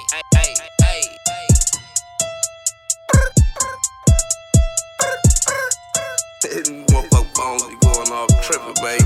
Motherfucker phones be going off tripping, man.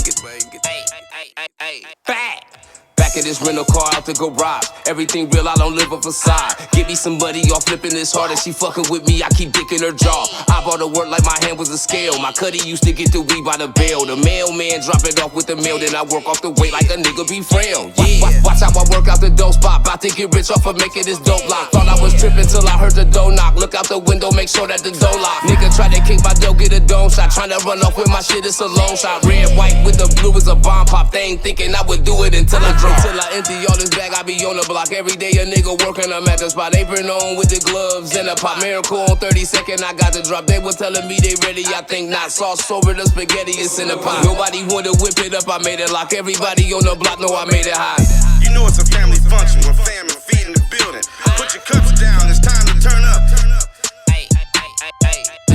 Back at this rental car out the garage. Everything real, I don't live a facade. Give me some money, y'all flipping this hard. And she fucking with me, I keep dicking her jaw. I bought her work like my hand was a scale. My cutty used to get the weed by the bell. The mailman drop it off with the mail. Then I work off the weight like a nigga be frail. Yeah. Watch how I work out the dope spot. About to get rich off of making this dope lock. Thought I was tripping till I heard the door knock. Look out the window, make sure that the door lock. Nigga try to kick my dough, get a dome shot. Tryna run off with my shit, it's a long shot. Red, white with the blue is a bomb pop. They ain't thinking I would do it until I drink. Till I empty all this bag, I be on the block. Every day a nigga working, I'm at the spot. Apron on with the gloves and a pop. Miracle on 32nd, I got the drop. They was telling me they ready, I think not. Sauce over the spaghetti, it's in the pot. Nobody wanna whip it up, I made it lock. Everybody on the block know I made it hot. You know it's a family function when fam and feed in the building. Put your cups down, it's time to turn up.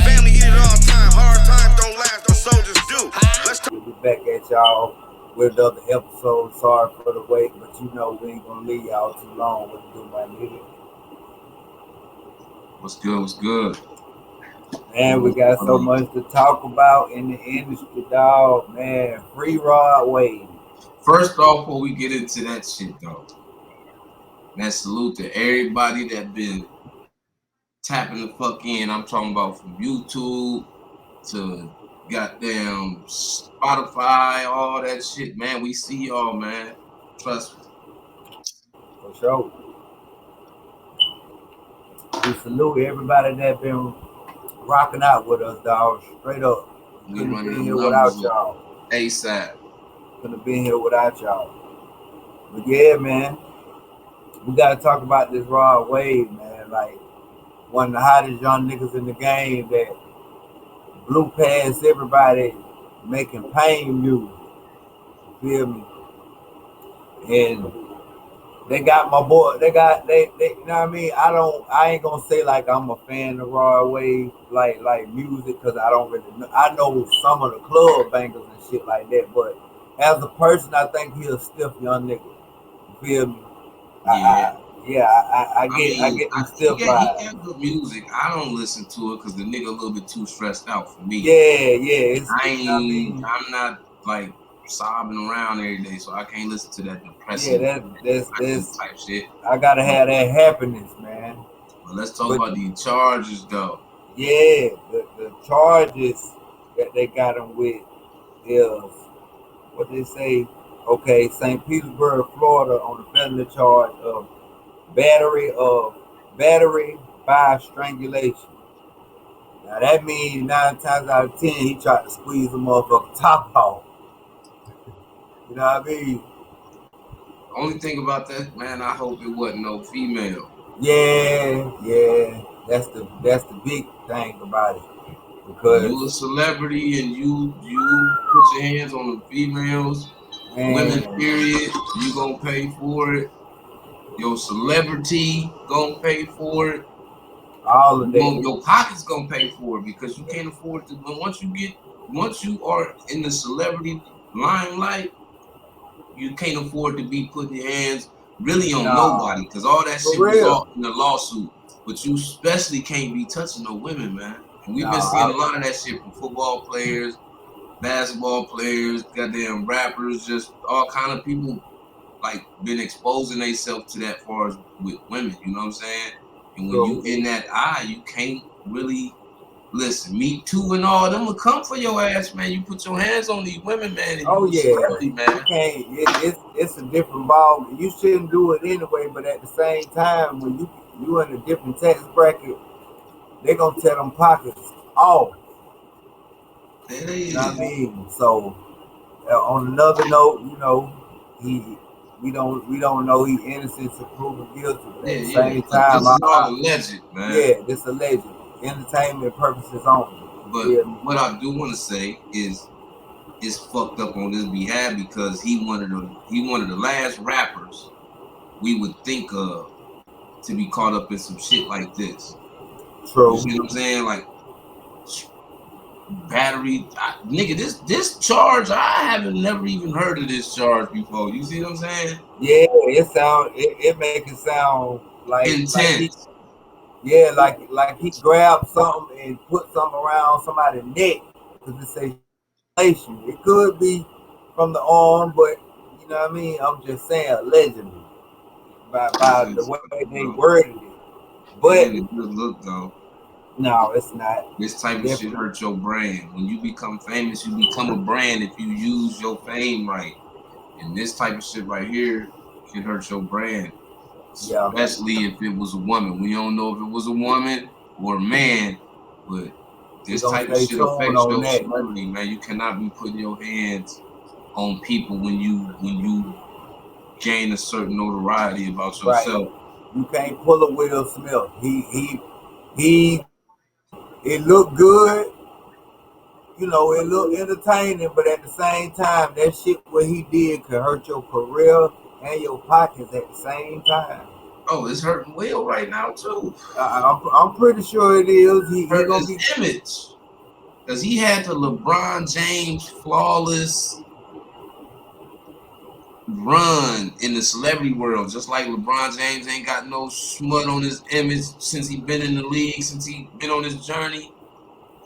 Family eat it all the time, hard times don't last, but soldiers do. Let's We'll be back at y'all with another episode. Sorry for the wait, but you know we ain't gonna leave y'all too long. What you do, my nigga? What's good? What's good? Man, we got so much to talk about in the industry, dog. Man, free Rod Wave. First off, before we get into that shit, though, man, salute to everybody that been tapping the fuck in. I'm talking about from YouTube to goddamn Spotify, all that shit, man. We see y'all, man. Trust me. For sure. We salute everybody that been rocking out with us, dog. Straight up. We Couldn't running be them here without numbers y'all. ASAP. Couldn't have been here without y'all. But yeah, man, we gotta talk about this Rod Wave, man. Like one of the hottest young niggas in the game that blew past everybody making pain music. You feel me? And they got my boy, they you know what I mean? I ain't gonna say like I'm a fan of Rod Wave, like music, cause I don't really know. I know some of the club bangers and shit like that, but as a person, I think he a stiff young nigga. You feel me? Yeah. I get the stiff vibe. He got good music. I don't listen to it because the nigga a little bit too stressed out for me. Yeah. I'm not like sobbing around every day, so I can't listen to that depressing that's type shit. I gotta have that happiness, man. But let's talk about the charges, though. Yeah, the charges that they got him with is what they say. Okay, St. Petersburg, Florida, on the felony charge of battery by strangulation. Now that means 9 times out of 10 he tried to squeeze the motherfucking top off. You know what I mean? Only thing about that, man, I hope it wasn't no female. Yeah. That's the big thing about it. Because you a celebrity and you put your hands on the females, women, period, you gonna pay for it. Your celebrity gonna pay for it. All of that. Your pocket's gonna pay for it because you can't afford to. But once you are in the celebrity limelight, you can't afford to be putting your hands really on nobody because all that shit was all in the lawsuit. But you especially can't be touching no women, man. And we've been seeing a lot of that shit from football players, basketball players, goddamn rappers, just all kind of people like been exposing themselves to that far as with women, you know what I'm saying? And when you in that eye, you can't really listen. Me Too and all them will come for your ass, man. You put your hands on these women, man. And man. It's a different ball. You shouldn't do it anyway, but at the same time, when you in a different tax bracket, they gonna tear them pockets off. You know what I mean? So on another note, you know, we don't know he innocent to proven guilty. But at the same time, this is all alleged, man. Yeah, this alleged. Entertainment purposes only. But what I do want to say is it's fucked up on this behalf because he one of the last rappers we would think of to be caught up in some shit like this. True. You know what I'm saying? Like battery, nigga. This charge, I haven't never even heard of this charge before. You see what I'm saying? Yeah, it make it sound intense. Like he grabbed something and put something around somebody's neck because it says strangulation. It could be from the arm, but you know what I mean. I'm just saying allegedly by the way they worded it. But it ain't a good look though. No, it's not. This type of shit hurts your brand. When you become famous, you become a brand if you use your fame right. And this type of shit right here can hurt your brand. Yeah. Especially if it was a woman. We don't know if it was a woman or a man, but this type of shit affects your celebrity, man. You cannot be putting your hands on people when you gain a certain notoriety about yourself. Right. You can't pull a Will Smith. He it looked good, you know, it looked entertaining, but at the same time, that shit what he did could hurt your career and your pockets at the same time. Oh, it's hurting Will right now too. I'm pretty sure it is. He gonna be image because he had the LeBron James flawless run in the celebrity world, just like LeBron James ain't got no smut on his image since he been in the league, since he been on his journey.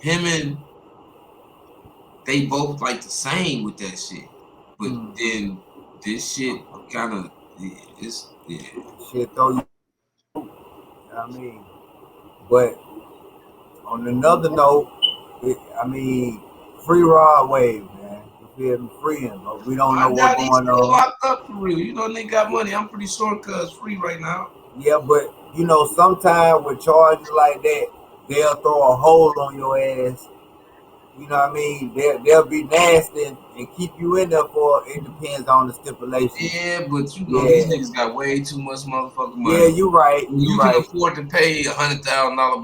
Him and they both like the same with that shit, but then this shit kind of shit throw you. I mean, but on another note, I mean, free Rod Wave, man. You feel me? Free him, but we don't know what's going on. Locked up for real. You know they got money. I'm pretty sure cuz free right now. Yeah, but you know, sometimes with charges like that, they'll throw a hold on your ass. You know what I mean? They'll be nasty and keep you in there for, it depends on the stipulation. Yeah, but you know these niggas got way too much motherfucking money. Yeah, you right. You can afford to pay $100,000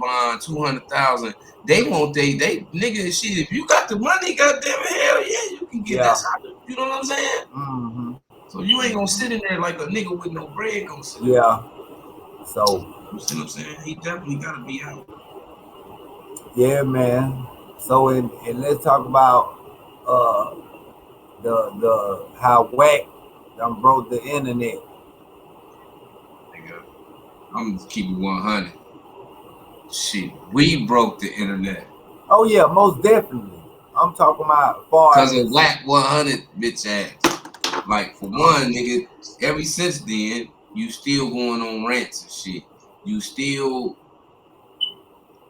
bond, $200,000. They want they nigga shit. If you got the money, goddamn hell yeah, you can get that. You know what I'm saying? Mm-hmm. So you ain't gonna sit in there like a nigga with no bread gonna sit. Yeah. So you see what I'm saying? He definitely gotta be out. Yeah, man. So and let's talk about the how Wack done broke the internet. Nigga, I'm gonna keep it 100. Shit, we broke the internet. Oh yeah, most definitely. I'm talking about far because of Wack100 bitch ass. Like for one, nigga, ever since then, you still going on rants and shit. You still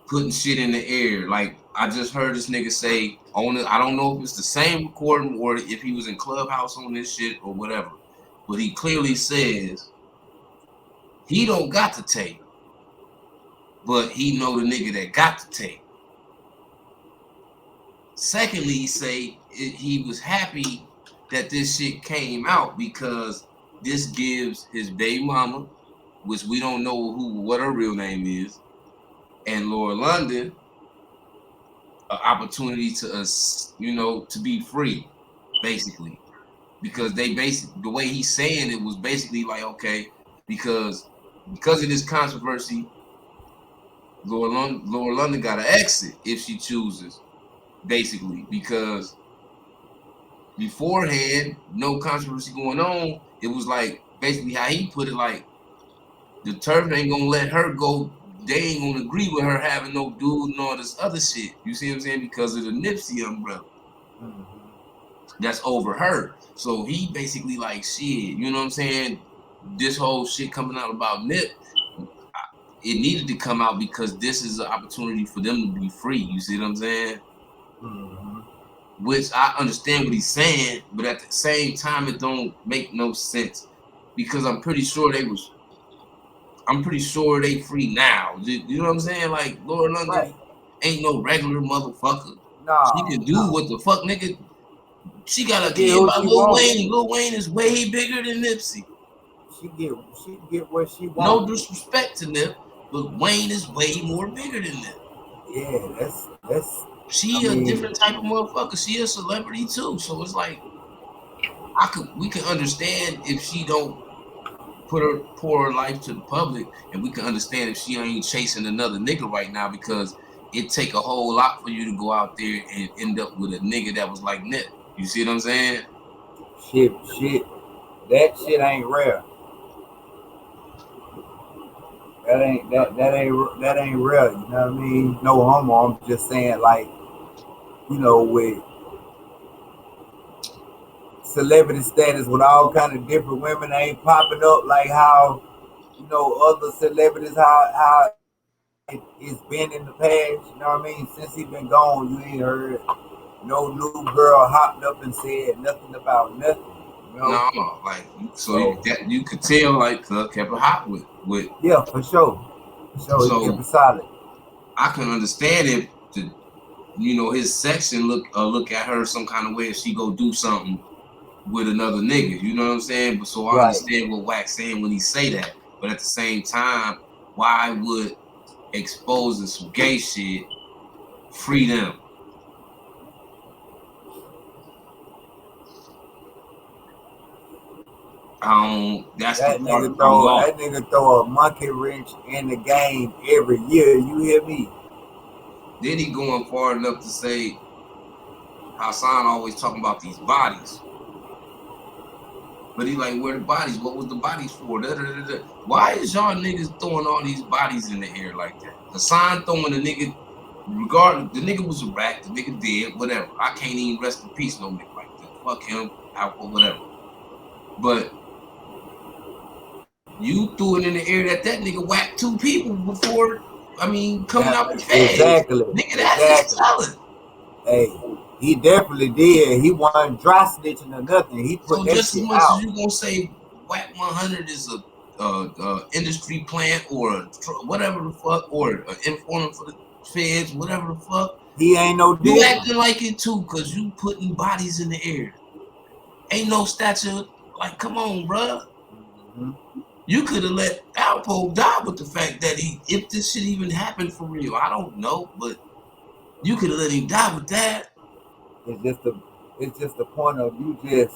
putting shit in the air. Like I just heard this nigga say on it. I don't know if it's the same recording or if he was in Clubhouse on this shit or whatever. But he clearly says he don't got the tape, but he know the nigga that got the tape. Secondly, he say he was happy that this shit came out because this gives his baby mama, which we don't know what her real name is, and Laura London an opportunity to us, you know, to be free, basically. Because they basically, the way he's saying it was basically like, okay, because of this controversy, Laura London got to exit if she chooses, basically, because beforehand, no controversy going on. It was like basically how he put it, like the turf ain't gonna let her go. They ain't gonna agree with her having no dude and all this other shit. You see what I'm saying? Because of the Nipsey umbrella. That's over her. So he basically like shit. You know what I'm saying? This whole shit coming out about Nip, it needed to come out because this is an opportunity for them to be free. You see what I'm saying? Which I understand what he's saying, but at the same time, it don't make no sense because I'm pretty sure they free now. You know what I'm saying? Like Laura London ain't no regular motherfucker. Nah, she can do what the fuck, nigga. She got a kid by Lil Wayne. Lil Wayne is way bigger than Nipsey. She get what she wants. No disrespect to Nip, but Wayne is way more bigger than Nip. Yeah, that's. She a different type of motherfucker. She a celebrity too. So it's like we can understand if she don't pour her life to the public, and we can understand if she ain't chasing another nigga right now because it take a whole lot for you to go out there and end up with a nigga that was like Nip. You see what I'm saying? Shit. That shit ain't rare. That ain't real. You know what I mean? No homo. I'm just saying, like, with celebrity status, with all kind of different women ain't popping up like how other celebrities how it's been in the past. You know what I mean? Since he been gone, you ain't heard no new girl hopped up and said nothing about nothing. No, like you could tell like kept it hot with. Yeah, for sure. So he kept it solid. I can understand if his section look at her some kind of way if she go do something with another nigga. You know what I'm saying? But so I understand what Wack's saying when he say that. But at the same time, why would exposing some gay shit free them? That nigga throw a monkey wrench in the game every year. You hear me? Then he going far enough to say Hassan always talking about these bodies. But he like, where the bodies? What was the bodies for? Da, da, da, da. Why is y'all niggas throwing all these bodies in the air like that? Hassan throwing the nigga, regardless, the nigga was a rat, the nigga dead, whatever. I can't even rest in peace no nigga like that. Fuck him, out or whatever. But you threw it in the air that nigga whacked 2 people before, coming out the feds. Exactly. Nigga, that's just solid. Hey, he definitely did. He wasn't dry snitching or nothing. He put that just shit as much out. as you gonna say Wack100 is a industry plant or whatever the fuck, or an informant for the feds, whatever the fuck. He ain't no different. You acting like it too, cause you putting bodies in the air. Ain't no statue. Like, come on, bruh. Mm-hmm. You could have let Alpo die with the fact that if this shit even happened for real, I don't know, but you could have let him die with that. It's just the point of you just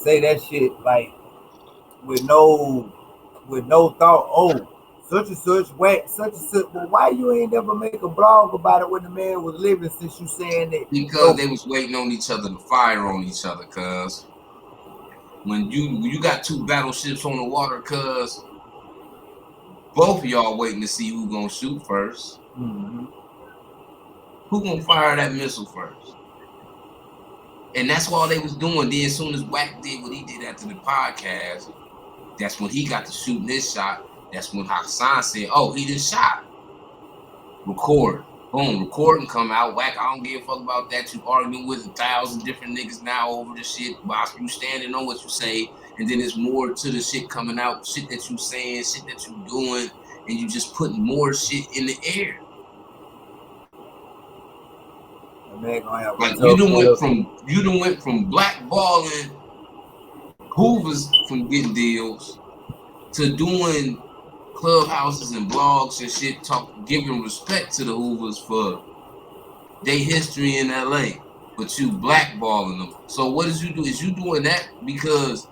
say that shit like with no thought. Oh, such and such whack, such and such. Well, why you ain't never make a blog about it when the man was living? Since you saying that because they was waiting on each other to fire on each other, cuz. When you got 2 battleships on the water, cuz both of y'all waiting to see who gonna shoot first. Mm-hmm. Who gonna fire that missile first? And that's all they was doing. Then as soon as Wack did what he did after the podcast, that's when he got to shooting his shot. That's when Hassan said, "Oh, he just shot." Record. Boom, record and come out. Wack, I don't give a fuck about that. You arguing with 1,000 different niggas now over the shit while you standing on what you say. And then there's more to the shit coming out, shit that you saying, shit that you doing, and you just putting more shit in the air. Like you done went from blackballing Hoovers from getting deals to doing clubhouses and blogs and shit, giving respect to the Hoovers for their history in LA, but you blackballing them. So what did you do? Is you doing that because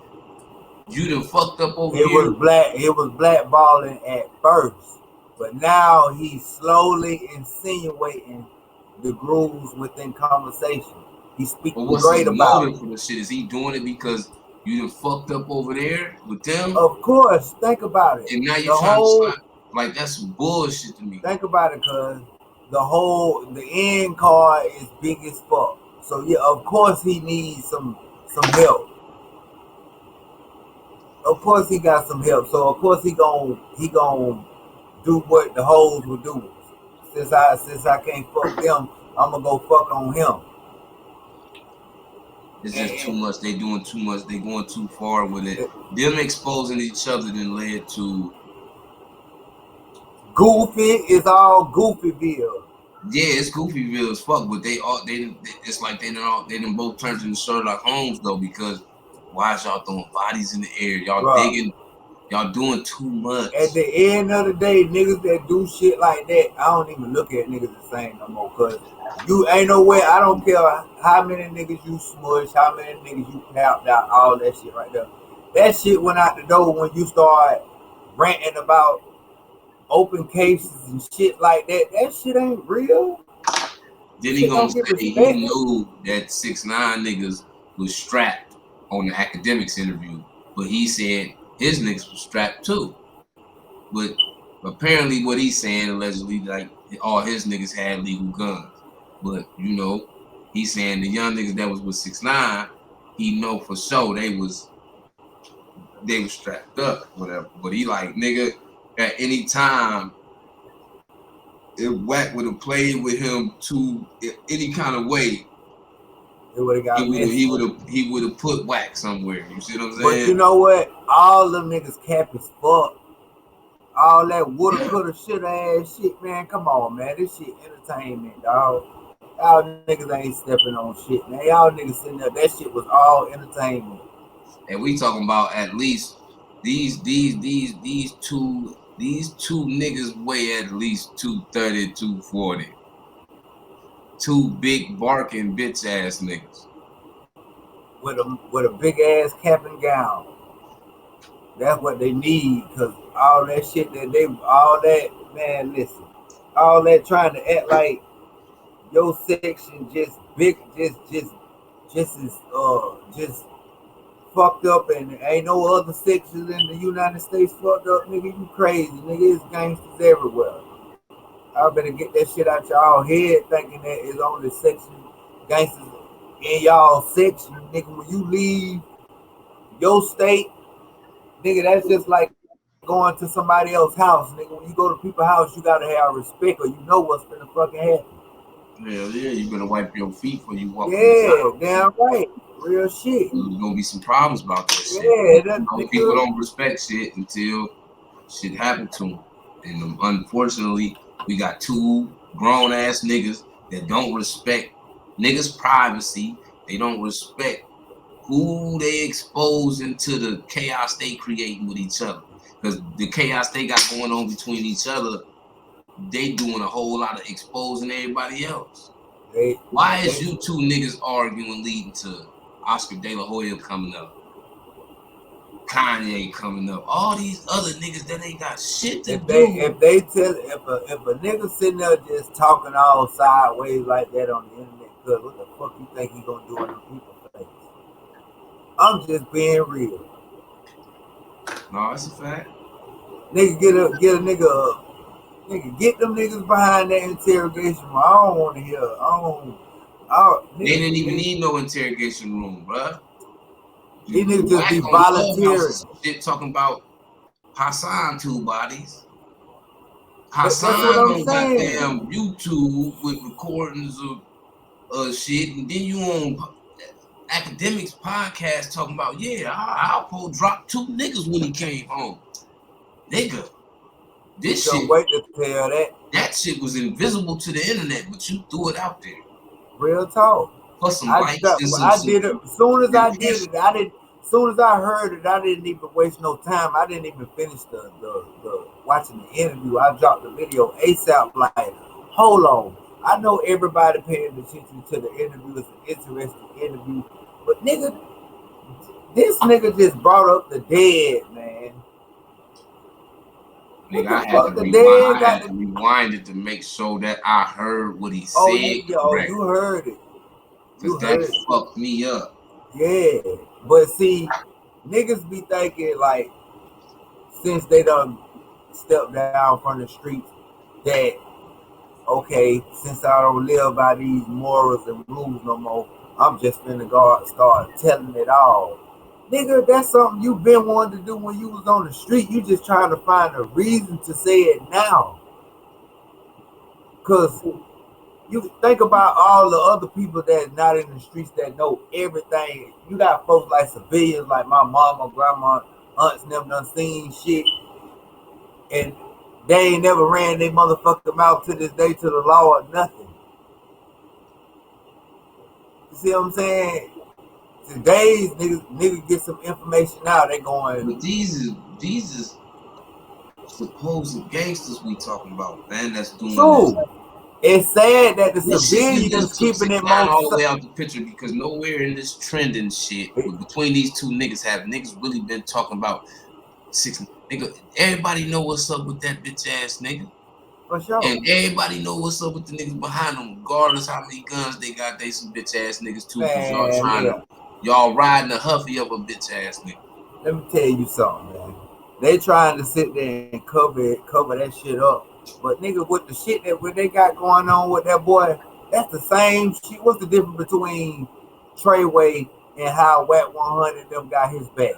you done fucked up over here? It was blackballing at first, but now he's slowly insinuating the grooves within conversation. He's speaking great about it. For the shit? Is he doing it because you done fucked up over there with them? Of course. Think about it. And now you're trying to slide. Like, that's some bullshit to me. Think about it, cuz the end card is big as fuck. So yeah, of course he needs some help. Of course he got some help. So of course he gon' do what the hoes will do. Since I can't fuck them, I'm gonna go fuck on him. It's just too much. They doing too much. They going too far with it. Them exposing each other then led to Goofy. Is all Goofyville. Yeah, it's Goofyville as fuck. But it's like they done both turned into Sherlock Holmes though, because why is y'all throwing bodies in the air? Y'all digging. Y'all doing too much. At the end of the day, niggas that do shit like that, I don't even look at niggas the same no more. Cause you ain't no way. I don't care how many niggas you smush, how many niggas you tapped out, all that shit right there. That shit went out the door when you start ranting about open cases and shit like that. That shit ain't real. Then he gonna say he knew that 6ix9ine niggas was strapped on the academics interview, but he said his niggas was strapped too. But apparently what he's saying, allegedly, like all his niggas had legal guns. But you know, he's saying the young niggas that was with 6ix9ine, he know for sure they was strapped up, whatever. But he like, nigga, at any time, if Wack would have played with him to any kind of way, It would have got he would have put Wack somewhere. You see what I'm saying? But you know what? All them niggas cap as fuck. All that woulda, coulda, shoulda ass shit, man. Come on, man. This shit entertainment, dog. Y'all niggas ain't stepping on shit, man. Y'all niggas sitting there. That shit was all entertainment. And we talking about at least these two niggas weigh at least 230, 240. Two big barking bitch ass niggas. With a big ass cap and gown. That's what they need, cause all that shit man, listen. All that trying to act like your section just big, just fucked up, and ain't no other sections in the United States fucked up, nigga. You crazy, nigga. It's gangsters everywhere. I better get that shit out y'all head, thinking that it's only section gangsters in y'all section, nigga. When you leave your state, nigga, that's just like going to somebody else's house, nigga. When you go to people's house, you gotta have respect, or you know what's gonna fucking happen. Hell yeah, you better wipe your feet before you walk. Yeah, damn right. Real shit. There's gonna be some problems about that shit. Yeah, people don't respect shit until shit happened to them. And unfortunately, we got two grown ass niggas that don't respect niggas' privacy. They don't respect who they expose into the chaos they creating with each other. Because the chaos they got going on between each other, they doing a whole lot of exposing everybody else. Why is you two niggas arguing leading to Oscar De La Hoya coming up, Kanye coming up, all these other niggas that ain't got shit to do? If a nigga sitting there just talking all sideways like that on the internet, cause what the fuck you think he gonna do in them people's face? I'm just being real. No, that's a fact. Nigga, get a nigga. Nigga, get them niggas behind that interrogation room. I don't want to hear. They didn't even need no interrogation room, bruh. These niggas just be volunteering. Shit talking about Hassan two bodies. Hassan on goddamn YouTube with recordings of shit, and then you on academics podcast talking about, yeah, Alpo dropped two niggas when he came home. Nigga. This shit, wait to tell that shit was invisible to the internet, but you threw it out there. Real talk. For some likes and some, I did it. As soon as I did it, as soon as I heard it, I didn't even waste no time. I didn't even finish the watching the interview. I dropped the video ASAP. Like, hold on. I know everybody paying attention to the interview. It's an interesting interview, but nigga, this nigga just brought up the dead, man. Nigga, I had to rewind it to make sure that I heard what he said. You heard it. Because that fucked me up. Yeah. But see, niggas be thinking like, since they done stepped down from the streets, that, okay, since I don't live by these morals and rules no more, I'm just finna go start telling it all. Nigga, that's something you been wanting to do when you was on the street. You just trying to find a reason to say it now. Cause you think about all the other people that's not in the streets that know everything. You got folks like civilians, like my mama, grandma, aunts, them done seen shit. And they ain't never ran their motherfucking mouth to this day to the law or nothing. You see what I'm saying? Today's niggas get some information out. They going. But these is supposed gangsters we talking about, man. That's doing true. This. It's sad that the civilians keeping it all the way out the picture, because nowhere in this trending shit between these two niggas have niggas really been talking about six nigga. Everybody know what's up with that bitch ass nigga. For sure. And everybody know what's up with the niggas behind them, regardless how many guns they got. They some bitch ass niggas too. Cause y'all riding a huffy of a bitch ass nigga. let me tell you something, man. They trying to sit there and cover that shit up. But nigga, with the shit that what they got going on with that boy, that's the same shit. What's the difference between Treyway and how Wack100 them got his back?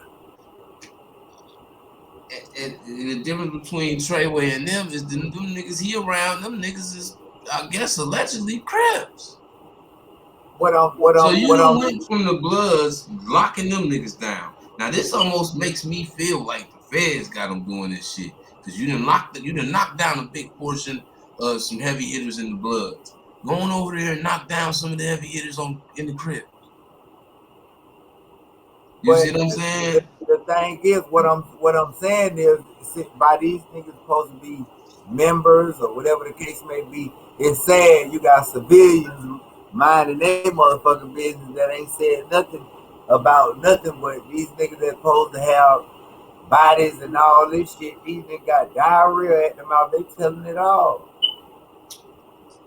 And the difference between Treyway and them is them niggas he around, them niggas is, I guess, allegedly Crips. So you done went from the Bloods locking them niggas down. Now this almost makes me feel like the feds got them doing this shit, because you done knock down a big portion of some heavy hitters in the Bloods. Going over there and knock down some of the heavy hitters in the Crips. You see what I'm saying? The thing is, what I'm saying is, by these niggas supposed to be members or whatever the case may be, it's sad you got civilians minding their motherfucking business that ain't said nothing about nothing, but these niggas that supposed to have bodies and all this shit, these niggas got diarrhea at the mouth, they telling it all.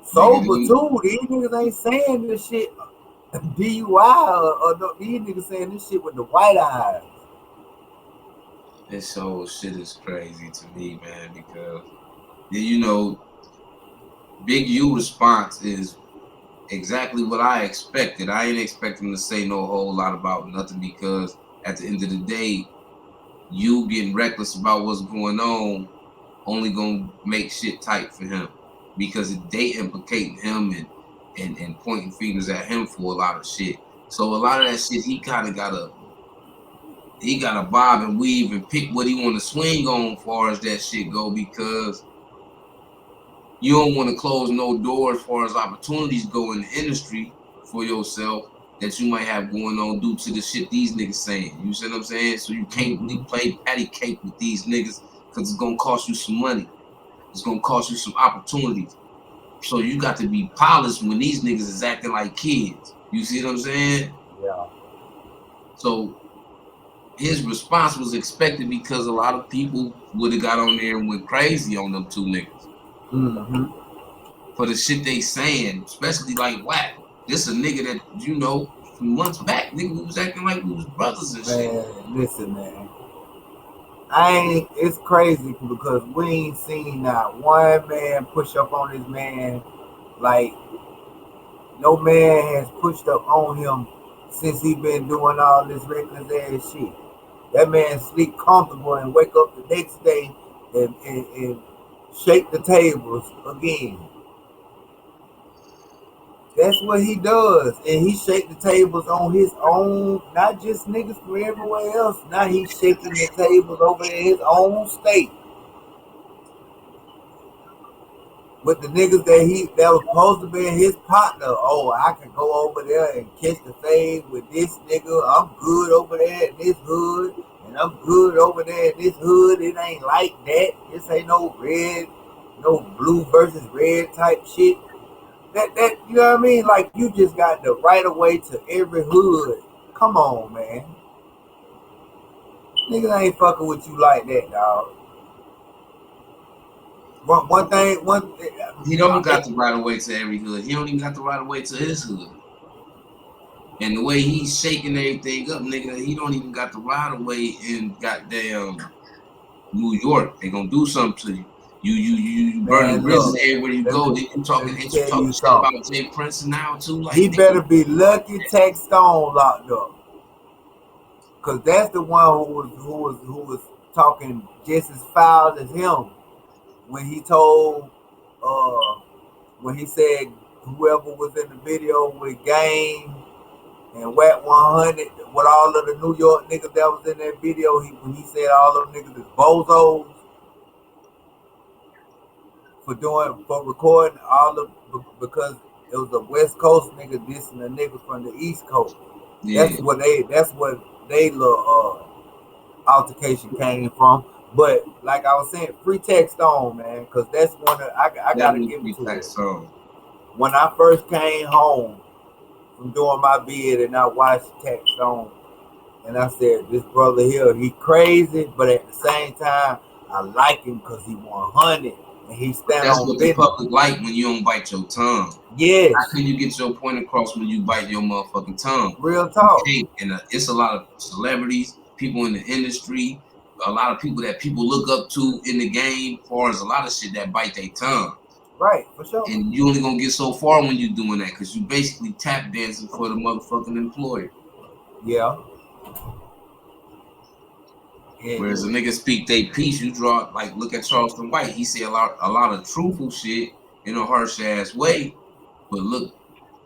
Sober too, these niggas ain't saying this shit DUI or no, these niggas saying this shit with the white eyes. This whole shit is crazy to me, man, because you know, Big U response is exactly what I expected. I ain't expecting to say no whole lot about nothing, because at the end of the day, you getting reckless about what's going on only gonna make shit tight for him, because they implicating him and pointing fingers at him for a lot of shit. So a lot of that shit he kind of gotta bob and weave and pick what he want to swing on as far as that shit go, because you don't want to close no door as far as opportunities go in the industry for yourself that you might have going on due to the shit these niggas saying. You see what I'm saying? So you can't really play patty cake with these niggas, because it's gonna cost you some money. It's gonna cost you some opportunities. So you got to be polished when these niggas is acting like kids. You see what I'm saying? Yeah. So his response was expected, because a lot of people would have got on there and went crazy on them two niggas. For the shit they saying, especially like Wack. This a nigga that, you know, from months back, nigga, we was acting like we was brothers and shit. Man, listen, man. It's crazy because we ain't seen not one man push up on this man. Like, no man has pushed up on him since he been doing all this reckless ass shit. That man sleep comfortable and wake up the next day and shake the tables again. That's what he does. And he shake the tables on his own, not just niggas from everywhere else. Now he's shaking the tables over in his own state. With the niggas that was supposed to be his partner. Oh, I can go over there and catch the fade with this nigga. I'm good over there in this hood. And I'm good over there in this hood. It ain't like that. This ain't no red, no blue versus red type shit. That you know what I mean? Like, you just got the right of way to every hood. Come on, man. Niggas ain't fucking with you like that, dog. One thing. He don't got the right of way to every hood. He don't even got the right of way to his hood. And the way he's shaking everything up, nigga, he don't even got the right of way in goddamn New York. They gonna do something to you. You burning bridges everywhere you go. Then you talking shit about Jay Prince now too. Like, he better be lucky Tech Stone locked up, cause that's the one who was talking just as foul as him when he told when he said whoever was in the video with Game and Wack100 with all of the New York niggas that was in that video, when he said all them niggas is bozos. For recording all of, because it was a West Coast nigga dissing a nigga from the East Coast. Yeah. That's what they little altercation came from. But like I was saying, free Tech Stone, man, because that's one of I gotta give it to him. When I first came home from doing my bid and I watched Tech Stone, and I said, this brother here, he crazy, but at the same time, I like him because he 100. And he stand that's on what the public like when you don't bite your tongue. Yes. How can you get your point across when you bite your motherfucking tongue? Real talk. And it's a lot of celebrities people in the industry, a lot of people that people look up to in the game, as far as a lot of shit that bite their tongue. Right, for sure. And you only gonna get so far when you're doing that, because you basically tap dancing for the motherfucking employer. Yeah. Whereas a nigga speak they piece, you draw like look at Charleston White. He say a lot of truthful shit in a harsh ass way, but look,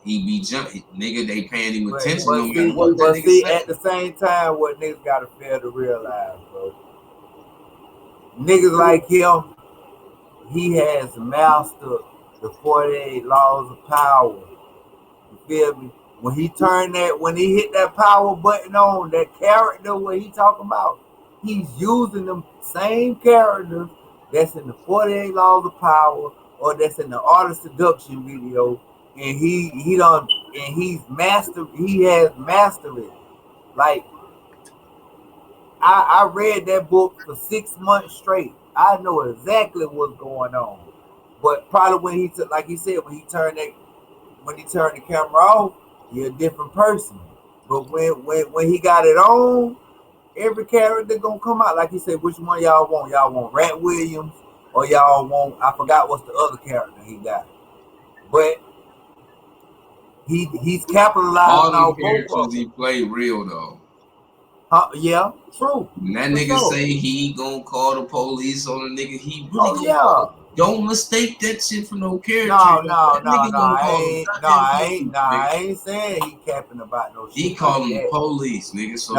he be jumping. Nigga, they paying him attention no matter what that nigga say. At the same time, what niggas gotta fail to realize, bro. Niggas like him, he has mastered the 48 laws of power. You feel me? When he hit that power button on that character, what he talking about, he's using them same characters that's in the 48 laws of power or that's in the art of seduction video, and he has mastered it. Like, I read that book for 6 months straight. I know exactly what's going on. But probably when he took, like he said, when he turned the camera off, he a different person. But when he got it on, every character gonna come out. Like he said, which one y'all want? Y'all want Rat Williams or y'all want, I forgot what's the other character he got. But he's capitalizing all on the characters he play real though. Yeah, true. When that nigga say he gonna call the police on a nigga, he really don't mistake that shit for no character. I ain't saying he capping about no shit. He calling the police, nigga. So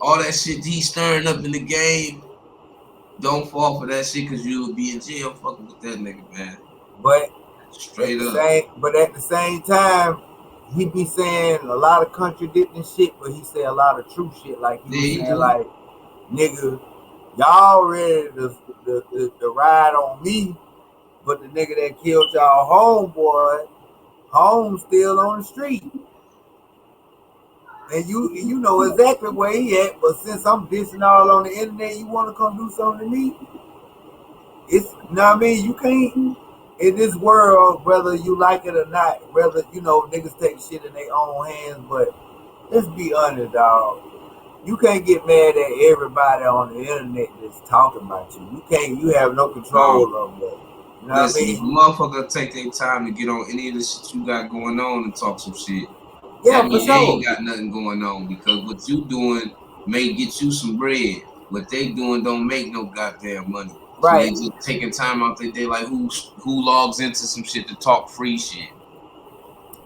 all that shit he stirring up in the game, don't fall for that shit, because you'll be in jail fucking with that nigga, man. But straight up. But at the same time, he be saying a lot of contradicting shit, but he say a lot of true shit. Like he saying, like, nigga, y'all ready to ride on me, but the nigga that killed y'all homeboy, home still on the street. And you know exactly where he at, but since I'm dissing all on the internet, you want to come do something to me? It's, you know what I mean? You can't, in this world, whether you like it or not, whether, you know, niggas take shit in their own hands, but let's be honest, dog. You can't get mad at everybody on the internet that's talking about you. You have no control of that. You know what I mean? Motherfucker take their time to get on any of the shit you got going on and talk some shit. Yeah, for sure. Ain't got nothing going on, because what you doing may get you some bread. What they doing don't make no goddamn money. Right. So they just taking time out their day, like who logs into some shit to talk free shit.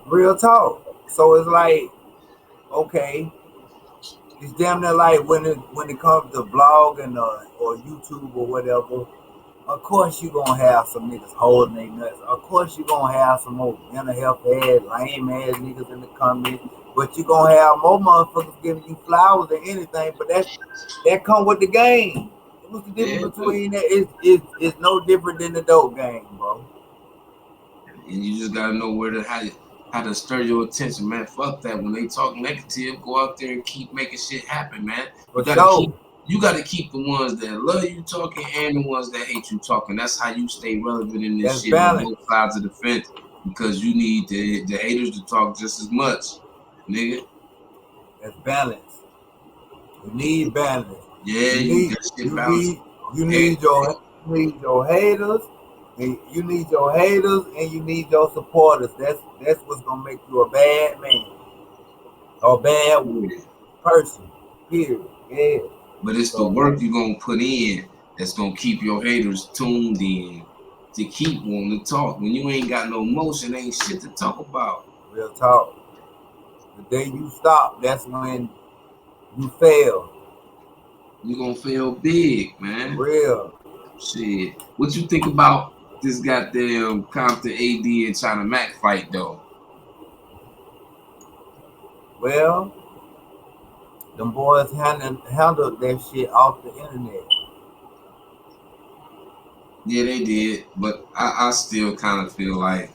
Real talk. So it's like, okay, it's damn near like when it comes to blogging or YouTube or whatever. Of course you gonna have some niggas holding their nuts. Of course you gonna have some more mental health ass, lame ass niggas in the comments. But you gonna have more motherfuckers giving you flowers than anything. But that come with the game. What's the difference between that? It's no different than the dope game, bro. And you just gotta know how to stir your attention, man. Fuck that. When they talk negative, go out there and keep making shit happen, man. You gotta keep the ones that love you talking and the ones that hate you talking. That's how you stay relevant in this shit on both sides of the fence, because you need the haters to talk just as much, nigga. That's balance. You need balance. Yeah, you need your haters, and you need your haters, and you need your supporters. That's what's gonna make you a bad man or a bad person. Period. Yeah. But it's the work you're gonna put in that's gonna keep your haters tuned in to keep wanting to talk. When you ain't got no motion, ain't shit to talk about. Real talk. The day you stop, that's when you fail. You gonna fail big, man. Real. Shit. What you think about this goddamn Compton AD and Chyna Mac fight though? Well, them boys handled that shit off the internet. Yeah, they did, but I still kind of feel like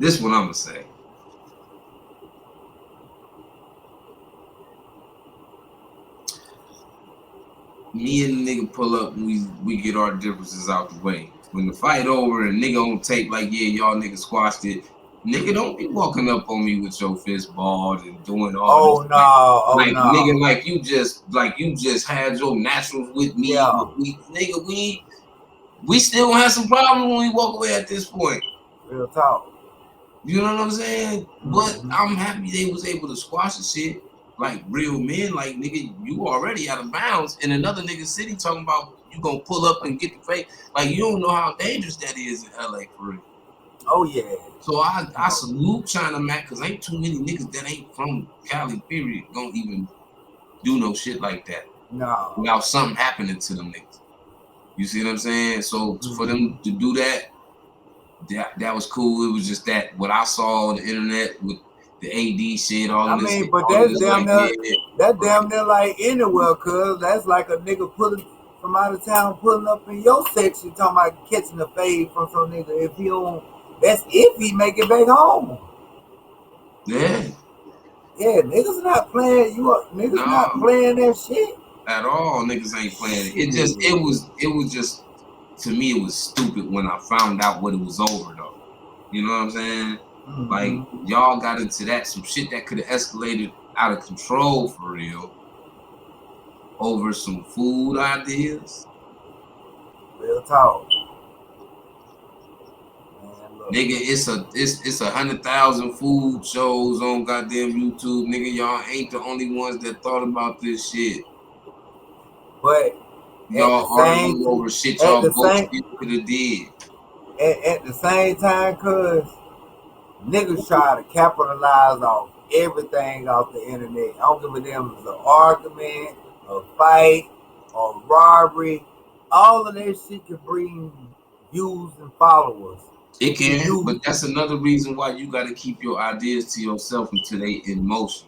this is what I'm gonna say. Me and the nigga pull up and we get our differences out the way. When the fight over and nigga on tape like, yeah, y'all niggas squashed it, Nigga, don't be walking up on me with your fist balled and doing all this. Like, nigga, like you just had your naturals with me. Yeah. Nigga, we still gonna have some problems when we walk away at this point. Real talk. You know what I'm saying? But I'm happy they was able to squash the shit like real men. Like, nigga, you already out of bounds in another nigga city talking about you gonna pull up and get the fake. Like, you don't know how dangerous that is in LA for real. Oh yeah. So I salute Chyna Mac, because ain't too many niggas that ain't from Cali, period, gonna even do no shit like that. No. Without something happening to them niggas. You see what I'm saying? So for them to do that was cool. It was just that what I saw on the internet with the AD shit, all of this. I mean, but that's damn near damn near like anywhere, cuz that's like a nigga pulling from out of town, pulling up in your section, talking about catching a fade from some nigga. If he don't, that's if he make it back home. Yeah. Yeah, niggas not playing. Niggas not playing that shit at all. Niggas ain't playing it. It was just, to me, it was stupid when I found out what it was over though. You know what I'm saying? Like, y'all got into that, some shit that could have escalated out of control for real over some food ideas. Real talk. Nigga, it's 100,000 food shows on goddamn YouTube. Nigga, y'all ain't the only ones that thought about this shit. But y'all arguing over shit y'all both could have did. At the same time, cuz niggas try to capitalize off everything off the internet. I don't give a damn if it's an argument, a fight, or robbery. All of that shit can bring views and followers. It can, but that's another reason why you got to keep your ideas to yourself until they in motion.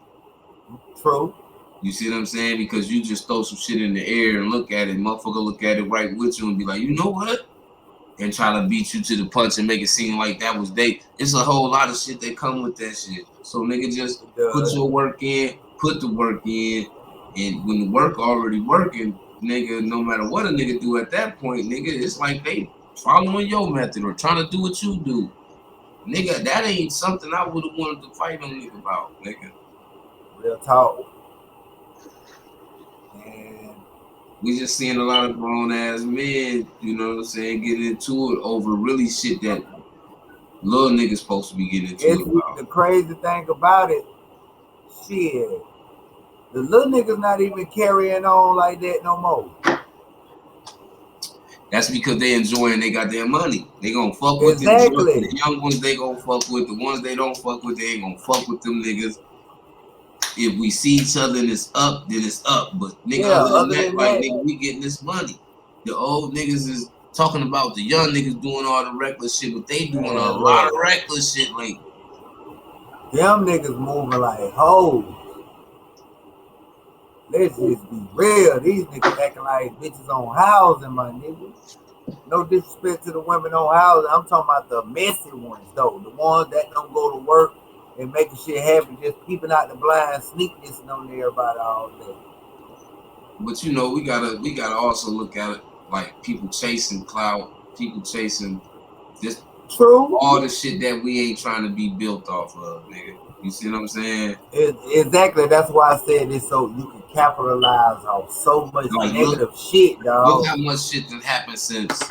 True. You see what I'm saying? Because you just throw some shit in the air and look at it, motherfucker look at it right with you and be like, you know what? And try to beat you to the punch and make it seem like that was they. It's a whole lot of shit that come with that shit. So nigga, just put your work in, put the work in, and when the work already working, nigga, no matter what a nigga do at that point, nigga, it's like they following your method or trying to do what you do. Nigga, that ain't something I would have wanted to fight on nigga about, nigga. Real talk. And we just seeing a lot of grown ass men, you know what I'm saying, getting into it over really shit that little niggas supposed to be getting into it about. The crazy thing about it, shit, the little niggas not even carrying on like that no more. That's because they enjoying they got their money. They gonna fuck with the young ones. They gonna fuck with the ones they don't fuck with. They ain't gonna fuck with them niggas. If we see each other and it's up, then it's up. But nigga, other than that, like nigga, we getting this money. The old niggas is talking about the young niggas doing all the reckless shit, but they doing a lot of reckless shit lately. Them niggas moving like hoes. Let's just be real. These niggas acting like bitches on housing, my niggas. No disrespect to the women on housing. I'm talking about the messy ones, though. The ones that don't go to work and making shit happen, just peeping out the blind, sneaking on everybody all day. But you know, we gotta also look at it like people chasing clout, people chasing this all the shit that we ain't trying to be built off of, nigga. You see what I'm saying? Exactly. That's why I said this, so you can capitalize off so much negative shit, dog. Look how much shit that happened since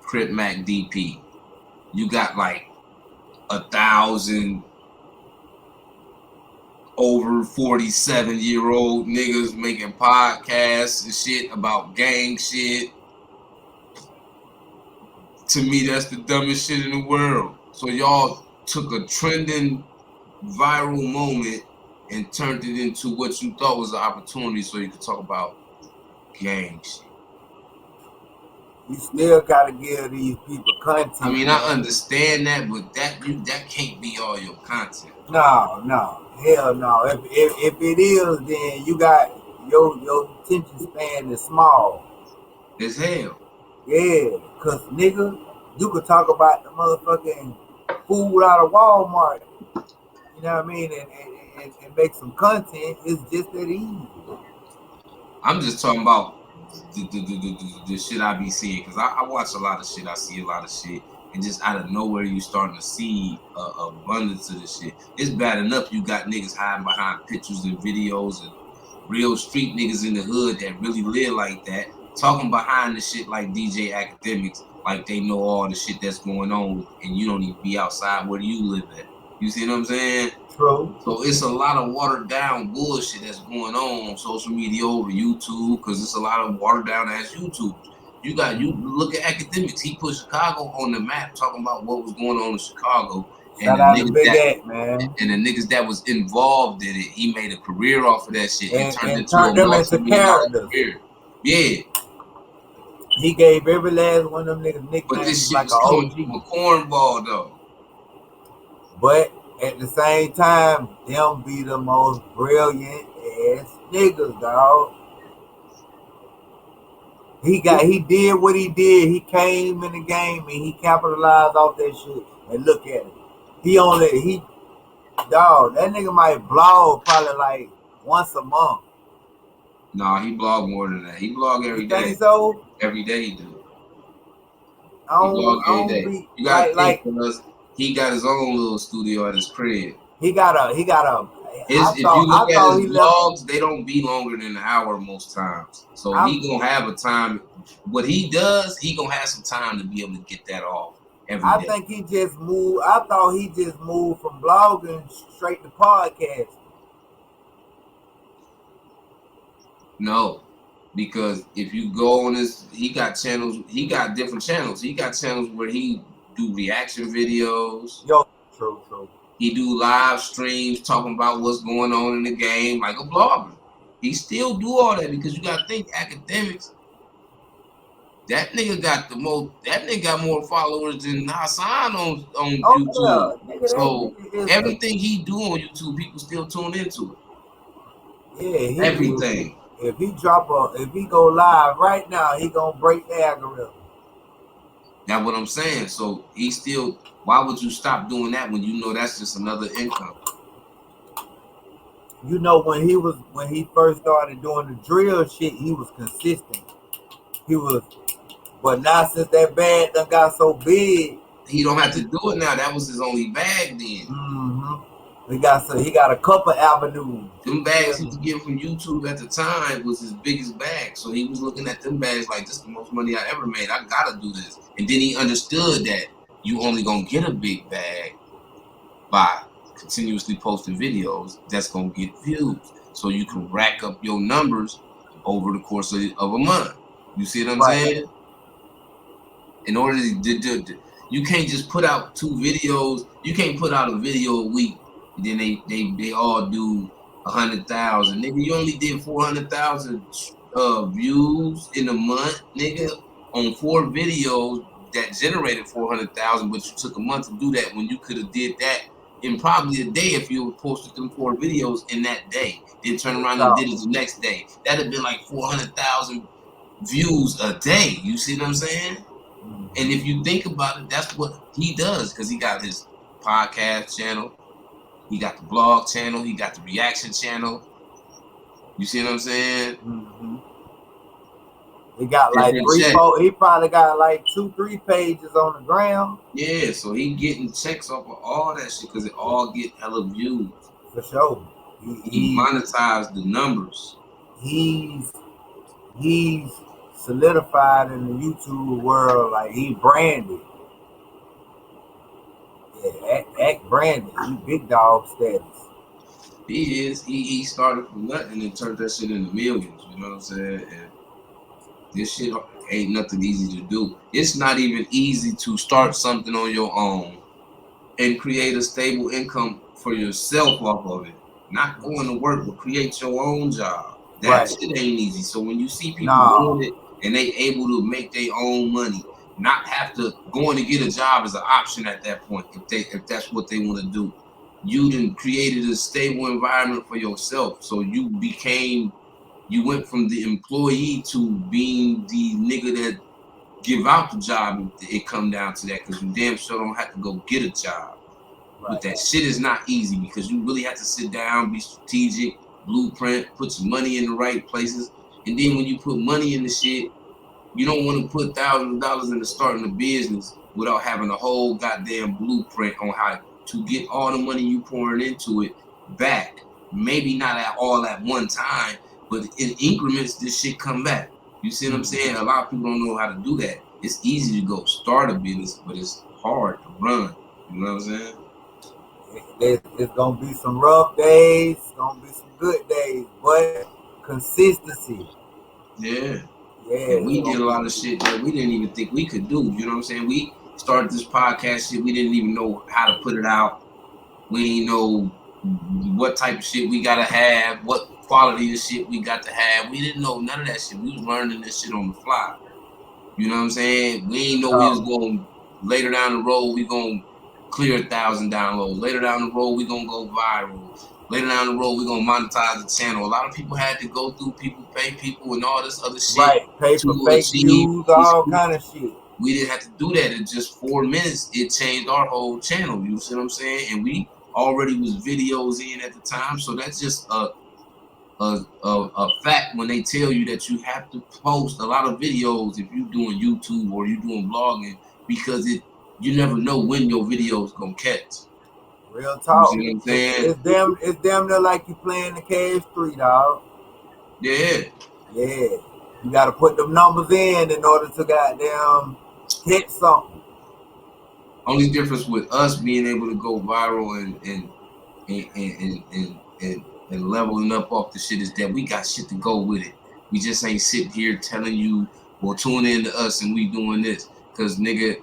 Crip Mac DP. You got like 1,000 over 47-year-old niggas making podcasts and shit about gang shit. To me, that's the dumbest shit in the world. So y'all took a trending viral moment and turned it into what you thought was an opportunity so you could talk about gang shit. You still gotta give these people content. I mean, I understand that, but that can't be all your content. No, hell no. If it is, then you got your attention span is small. As hell. Yeah, cause nigga, you could talk about the motherfucking food out of Walmart. You know what I mean? And make some content. It's just that easy. I'm just talking about the shit I be seeing, because I watch a lot of shit. I see a lot of shit. and just out of nowhere you starting to see abundance of this shit. It's bad enough you got niggas hiding behind pictures and videos and real street niggas in the hood that really live like that, talking behind the shit like DJ academics, like they know all the shit that's going on, and you don't even be outside. Where do you live at? You see what I'm saying? True. So it's a lot of watered down bullshit that's going on social media over YouTube, because it's a lot of watered down ass YouTubers. You look at academics. He put Chicago on the map, talking about what was going on in Chicago. Shout out to Big Act, man. And the niggas that was involved in it, he made a career off of that shit and turned into them into characters. Career. Yeah. He gave every last one of them niggas nicknames. But this shit like was coming from a cornball though. But at the same time, them be the most brilliant ass niggas, dog. He did what he did. He came in the game and he capitalized off that shit. And look at it. Dog, that nigga might blog probably like once a month. Nah, he blog more than that. He blog every day. Think so? Every day he do. He blog every day. You gotta think because he got his own little studio at his crib. If you look at his vlogs, they don't be longer than an hour most times. So he gonna have a time. What he does, he gonna have some time to be able to get that off. I think he just moved. I thought he just moved from blogging straight to podcast. No, because if you go on this, he got channels. He got different channels. He got channels where he do reaction videos. True. He do live streams talking about what's going on in the game, like a blogger. He still do all that because you gotta think academics. That nigga got more followers than Hassan on YouTube. Yeah. So everything he do on YouTube, people still tune into it. Yeah, everything. If he go live right now, he gonna break the algorithm. That's what I'm saying. So he still. Why would you stop doing that when you know that's just another income? You know, when he first started doing the drill shit, he was consistent. But now since that bag done got so big, he don't have to do it now. That was his only bag then. Mm-hmm. He got a couple avenues. Them bags he could get from YouTube at the time was his biggest bag. So he was looking at them bags like, this is the most money I ever made. I gotta do this. And then he understood that you only gonna get a big bag by continuously posting videos that's gonna get views. So you can rack up your numbers over the course of a month. You see what I'm saying? In order to do, you can't just put out 2 videos. You can't put out a video a week. And then they all do 100,000. Nigga, you only did 400,000 views in a month, nigga, on 4 videos that generated 400,000, but you took a month to do that when you could have did that in probably a day if you posted them 4 videos in that day. Then turn around and did it the next day. That'd have been like 400,000 views a day. You see what I'm saying? And if you think about it, that's what he does, because he got his podcast channel, he got the blog channel, he got the reaction channel. You see what I'm saying? Mm-hmm. He got like 3, 4. He probably got like 2, 3 pages on the ground. Yeah, so he getting checks off of all that shit because it all get hella views. For sure. He monetized the numbers. He's solidified in the YouTube world. Like, he branded. Yeah, act branded. He big dog status. He is. He started from nothing and turned that shit into millions. You know what I'm saying? And this shit ain't nothing easy to do. It's not even easy to start something on your own and create a stable income for yourself off of it. Not going to work, but create your own job. That shit ain't easy. So when you see people doing it and they able to make their own money, not have to going to get a job as an option at that point, if that's what they want to do. You then created a stable environment for yourself. So you went from the employee to being the nigga that give out the job if it come down to that, because you damn sure don't have to go get a job. But that shit is not easy because you really have to sit down, be strategic, blueprint, put your money in the right places. And then when you put money in the shit, You don't want to put thousands of dollars into starting a business without having a whole goddamn blueprint on how to get all the money you pouring into it back. Maybe not all at one time, but in increments, this shit come back. You see what I'm saying? A lot of people don't know how to do that. It's easy to go start a business, but it's hard to run. You know what I'm saying? It's gonna be some rough days, gonna be some good days, but consistency. Yeah. Yeah. And we did a lot of shit that we didn't even think we could do. You know what I'm saying? We started this podcast shit. We didn't even know how to put it out. We didn't know what type of shit we gotta have, what quality of shit we got to have. We didn't know none of that shit. We was learning this shit on the fly. You know what I'm saying? We didn't know we was going later down the road. We gonna clear 1,000 downloads. Later down the road, we gonna go viral. Later down the road, we gonna monetize the channel. A lot of people had to go through people, pay people, and all this other shit. Right, pay for fake views, all kind of shit. We didn't have to do that in just 4 minutes. It changed our whole channel. You see what I'm saying? And we already was videos in at the time, so that's just a fact when they tell you that you have to post a lot of videos if you're doing YouTube or you're doing blogging, because you never know when your video's gonna catch. Real talk. You see what I'm saying? It's damn near like you playing the KS3, dog. Yeah. Yeah. You gotta put them numbers in order to goddamn hit something. Only difference with us being able to go viral and leveling up off the shit is that we got shit to go with it. We just ain't sitting here telling you, well, tune in to us and we doing this. Cause nigga,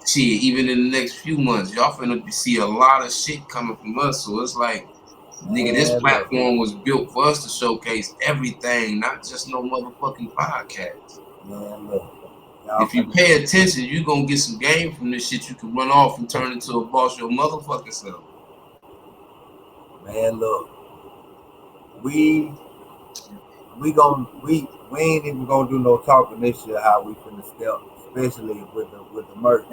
shit, even in the next few months, y'all finna see a lot of shit coming from us. So it's like, nigga, this platform was built for us to showcase everything, not just no motherfucking podcast. Man, look. If you pay attention, you gonna get some game from this shit. You can run off and turn into a boss your motherfucking self. Man, look. We ain't even gonna do no talking this year how we finna step, especially with the merch.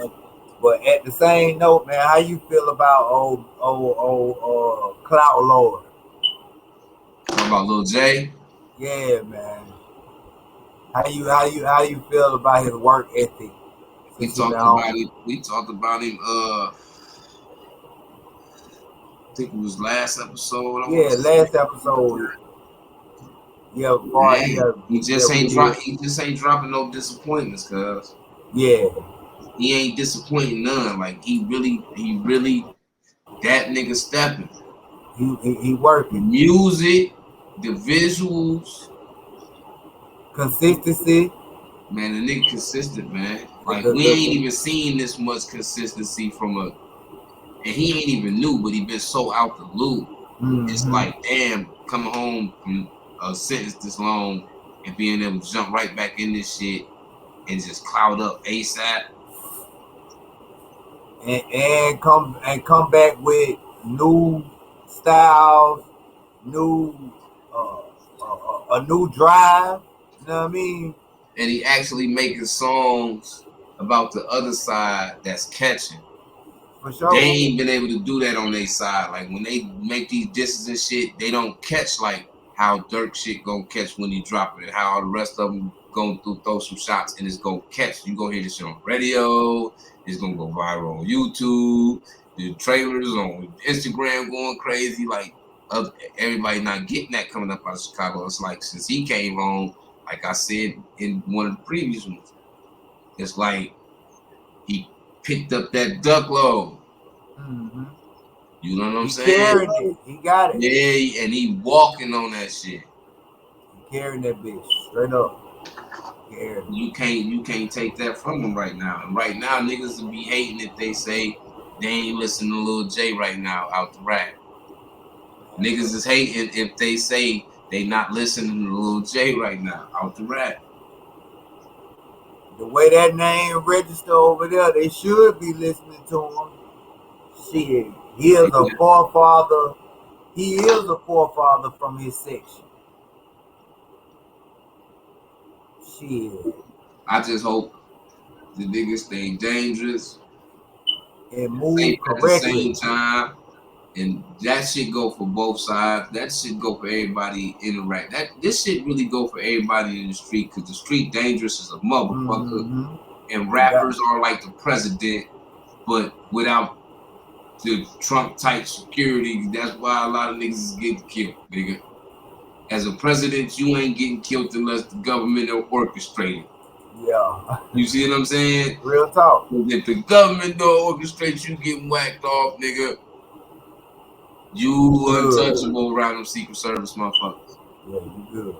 But at the same note, man, how you feel about old Clout Lord? How about Lil J? Yeah, man. How you feel about his work ethic? We talked about him. I think it was last episode. Last episode. Yeah, he just ain't dropping no disappointments, cuz. Yeah. He ain't disappointing none. Like he really that nigga stepping. He working. Music, the visuals, consistency. Man, the nigga consistent, man. Like we ain't even seen this much consistency from and he ain't even new, but he been so out the loop. Mm-hmm. It's like, damn, coming home from a sentence this long and being able to jump right back in this shit and just cloud up ASAP. And come back with new styles, a new drive. You know what I mean? And he actually making songs about the other side that's catching. For sure. They ain't been able to do that on their side. Like when they make these disses and shit, they don't catch like how Dirk shit gonna catch when he drop it, and how all the rest of them gonna throw some shots and it's gonna catch. You gonna hear this shit on radio. It's gonna go viral on YouTube. The trailers on Instagram going crazy. Like everybody not getting that coming up out of Chicago. It's like since he came on, like I said in one of the previous ones, it's like he picked up that duck load. Mm-hmm. You know what I'm saying? Carrying it. He got it. Yeah, and he walking on that shit. He carrying that bitch straight up. You can't take that from him right now. And right now, niggas will be hating if they say they ain't listening to Lil J right now out the rap. Niggas is hating if they say they not listening to Lil J right now out the rap. The way that name registered over there, they should be listening to him. Shit, he is a forefather. He is a forefather from his section. Shit. I just hope the niggas stay dangerous and move correctly. At the same time, And that shit go for both sides. That shit go for everybody interact. This shit really go for everybody in the street because the street dangerous as a motherfucker. And rappers are like the president, but without the Trump type security. That's why a lot of niggas is getting killed, nigga. As a president, you ain't getting killed unless the government are orchestrated. Yeah. You see what I'm saying? Real talk. If the government don't orchestrate you getting whacked off, nigga, you untouchable around them Secret Service motherfuckers. Yeah, you good.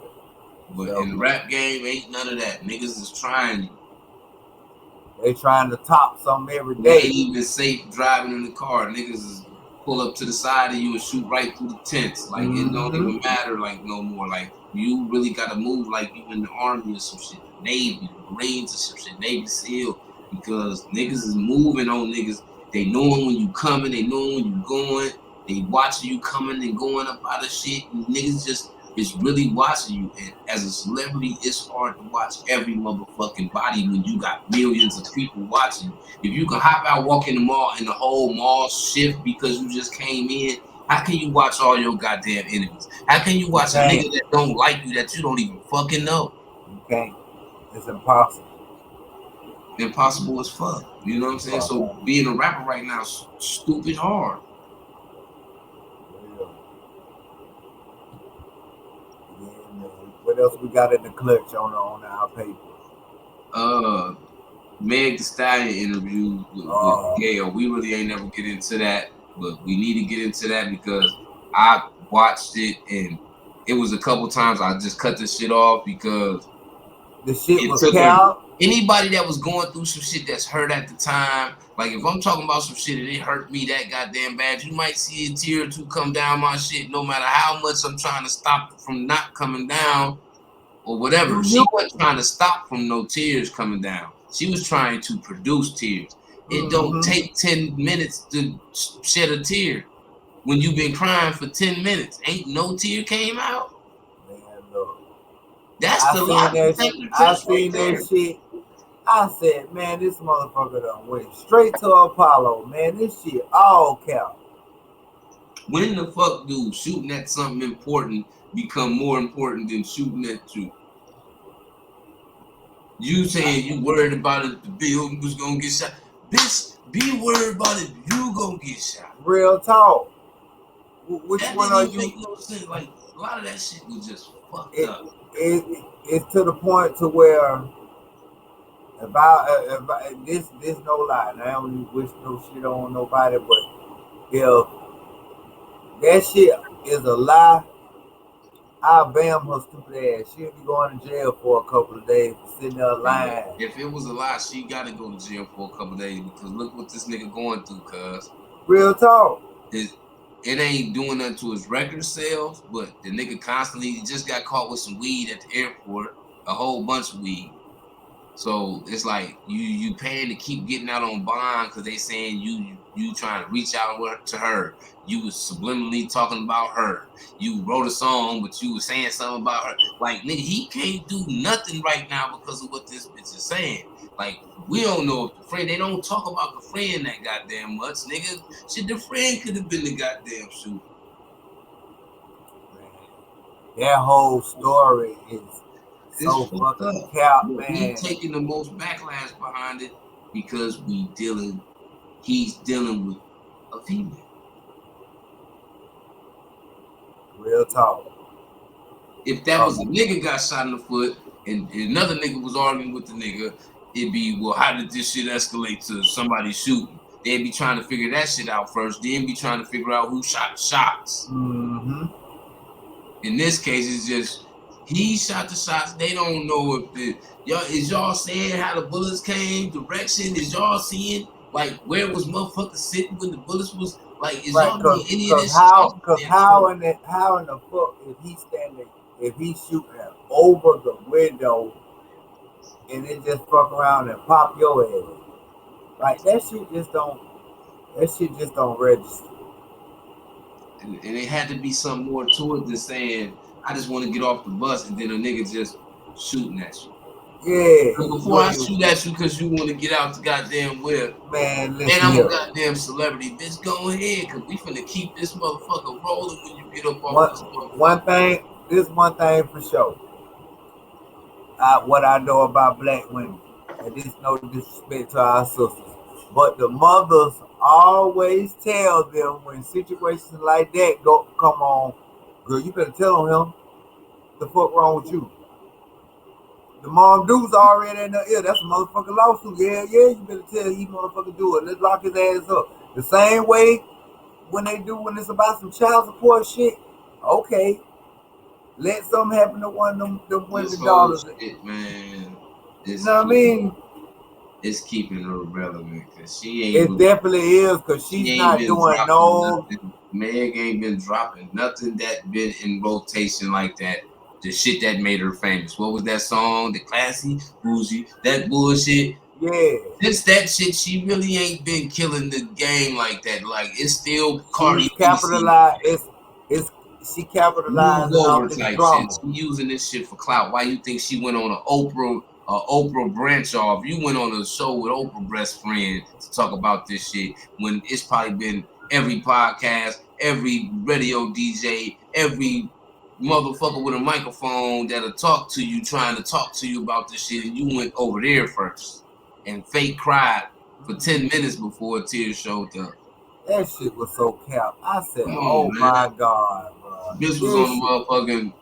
But in the rap game, ain't none of that. Niggas is trying you. They trying to top something every They day. ain't even safe driving in the car. Niggas is pull up to the side of you and shoot right through the tents. Like it don't even matter like no more. Like you really gotta move like you in the army or some shit. The Navy, the Marines or some shit, Navy SEAL. Because niggas is moving on niggas. They knowing when you coming, they knowing when you going, they watching you coming and going up out of shit. And niggas just is really watching you. And as a celebrity, it's hard to watch every motherfucking body when you got millions of people watching you. If you can hop out, walk in the mall, and the whole mall shift because you just came in, how can you watch all your goddamn enemies? How can you watch a nigga that don't like you that you don't even fucking know? You can't. It's impossible. Impossible as fuck. You know what I'm saying? So being a rapper right now is stupid hard. What else we got in the clutch on our paper? Meg Thee Stallion interview with Gayle. We really ain't never get into that, but we need to get into that because I watched it and it was a couple times I just cut this shit off because the shit was cow. Anybody that was going through some shit that's hurt at the time, like if I'm talking about some shit and it hurt me that goddamn bad, you might see a tear or two come down my shit no matter how much I'm trying to stop it from not coming down or whatever. She wasn't trying to stop from no tears coming down. She was trying to produce tears. It don't take 10 minutes to shed a tear. When you've been crying for 10 minutes, ain't no tear came out. Man, look. That's I seen that shit. I said, man, this motherfucker done went straight to Apollo. Man, this shit all cow. When the fuck do shooting at something important become more important than shooting at you? You saying you worried about it, the building was gonna get shot. Bitch, be worried about it, you gonna get shot. Real talk. Which that one are you? Make no sense. Like a lot of that shit was just fucked up. It's to the point to where if this no lie. I don't even wish no shit on nobody, but if that shit is a lie, I'll bam her stupid ass. She'll be going to jail for a couple of days for sitting there lying. If it was a lie, she gotta go to jail for a couple of days because look what this nigga going through, cuz. Real talk. It ain't doing nothing to his record sales, but the nigga constantly just got caught with some weed at the airport, a whole bunch of weed. So it's like you paying to keep getting out on bond because they saying you trying to reach out to her. You was subliminally talking about her. You wrote a song, but you was saying something about her. Like, nigga, he can't do nothing right now because of what this bitch is saying. Like, we don't know if the friend, they don't talk about the friend that goddamn much, nigga. Shit, the friend could have been the goddamn shooter. That whole story is so fucking cap, man. He's taking the most backlash behind it because he's dealing with a female. Real talk. If that was a nigga got shot in the foot and another nigga was arguing with the nigga, it'd be, well, how did this shit escalate to somebody shooting? They'd be trying to figure that shit out first, then be trying to figure out who shot the shots. In this case, it's just he shot the shots. They don't know if y'all saying how the bullets came, direction. Is y'all seeing like where was motherfuckers sitting when the bullets was like? Is y'all doing any of this? How in the fuck if he's shooting over the window and it just fuck around and pop your head? Like that shit just don't register. And it had to be something more to it than saying, I just want to get off the bus and then a nigga just shooting at you. Yeah. Before I shoot at you because you want to get out the goddamn whip, Man, and listen I'm here. a goddamn celebrity, bitch, go ahead, because we finna keep this motherfucker rolling when you get up off One, this motherfucker. one thing for sure. What I know about black women, and this no disrespect to our sisters, but the mothers always tell them when situations like that come on, girl, you better tell him the fuck wrong with you. The mom dude's already in the ear. That's a motherfucking lawsuit. Yeah, you better tell he motherfucker do it. Let's lock his ass up. The same way when they do when it's about some child support shit. Okay, let something happen to one of them This women whole daughters. shit, man, You know what I mean? it's keeping her relevant because It definitely is because she she's ain't not been doing dropping no. nothing. Meg ain't been dropping nothing that been in rotation like that. The shit that made her famous. What was that song? The classy, bougie, that bullshit. Yeah, Since that shit, she really ain't been killing the game like that. Like it's still she's Cardi B season. capitalized. It's she Move capitalizing over off this type shit. drama. She using this shit for clout. Why you think she went on a Oprah branch off? You went on a show with Oprah best friend to talk about this shit when it's probably been every podcast, every radio DJ, every motherfucker with a microphone that'll talk to you, trying to talk to you about this shit, and you went over there first and fake cried for 10 minutes before a tear showed up. That shit was so cap. I said, Come "Oh on, man. my god, bro, This was on this the shit." motherfucking